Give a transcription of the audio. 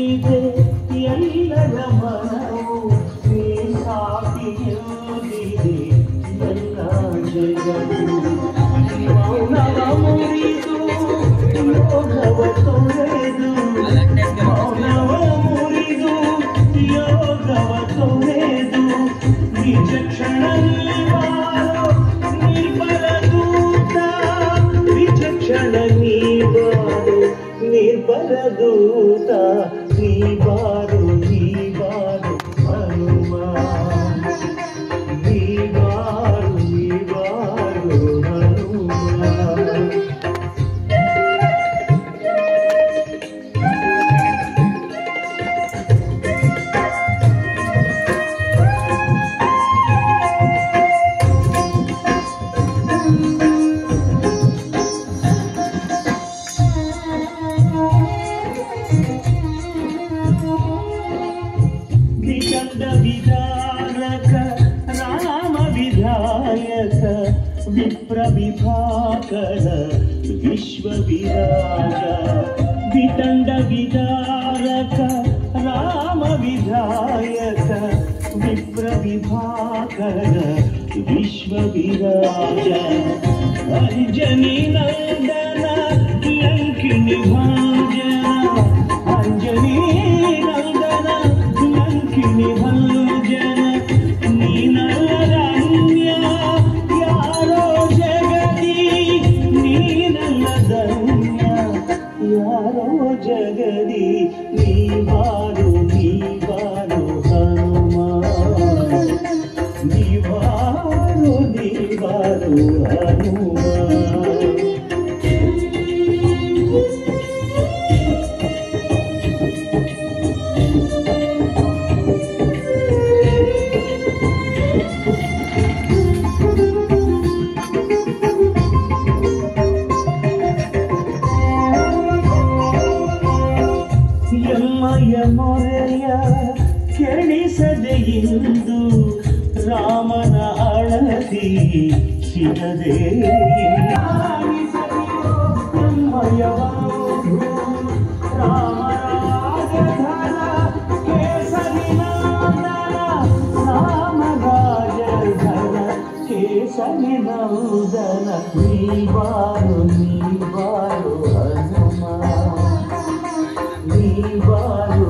ಇದೆ ಎಲ್ಲರ ಮನವು ನೀ ಸಾಕಿದೆ ಎಲ್ಲ ಜಗತ್ತು ಮೌನವ ಮುರಿದು ಯೋಗವ ತೊರೆದು ಮೌನವ ಮುರಿದು ಯೋಗವ ತೊರೆದು ವಿಚಕ್ಷಣ ನಿರ್ಬಲ ದೂತ ವಿಚಕ್ಷಣ ನಿರ್ಬಲ ದೂತ ನೀ ಬಾರು ಹನುಮ ನೀ ಬಾರು ಹನುಮ विधारक राम विधायक विप्र विभाकर विश्व विराज वितंड विदारक राम विधायक विप्र विभाकर विश्व विराज अंजनी नंदन लंकिनी भांजन अंजनी नंदन लंकिनी भांजन नीनल्लदन्य यारो जगदी नीनल्लदन्य यारो जगदी नी बारो हनुमा नी बारो हनुमा ಯಮ್ಮಯ ಮೊರೆಯ ಕೆಣಿಸದೆ ಇಂದು ರಾಮನ ಅಳತಿ ಸಿಗದೆ ಯಮ್ಮಯ ರಾಮರಾಜಧರ ಕೇಸರಿ ನಂದನ ರಾಮರಾಜಧರ ಕೇಸರಿ ನಂದನ ನೀ ಬಾರು ಹನುಮ ನೀ ಬಾರು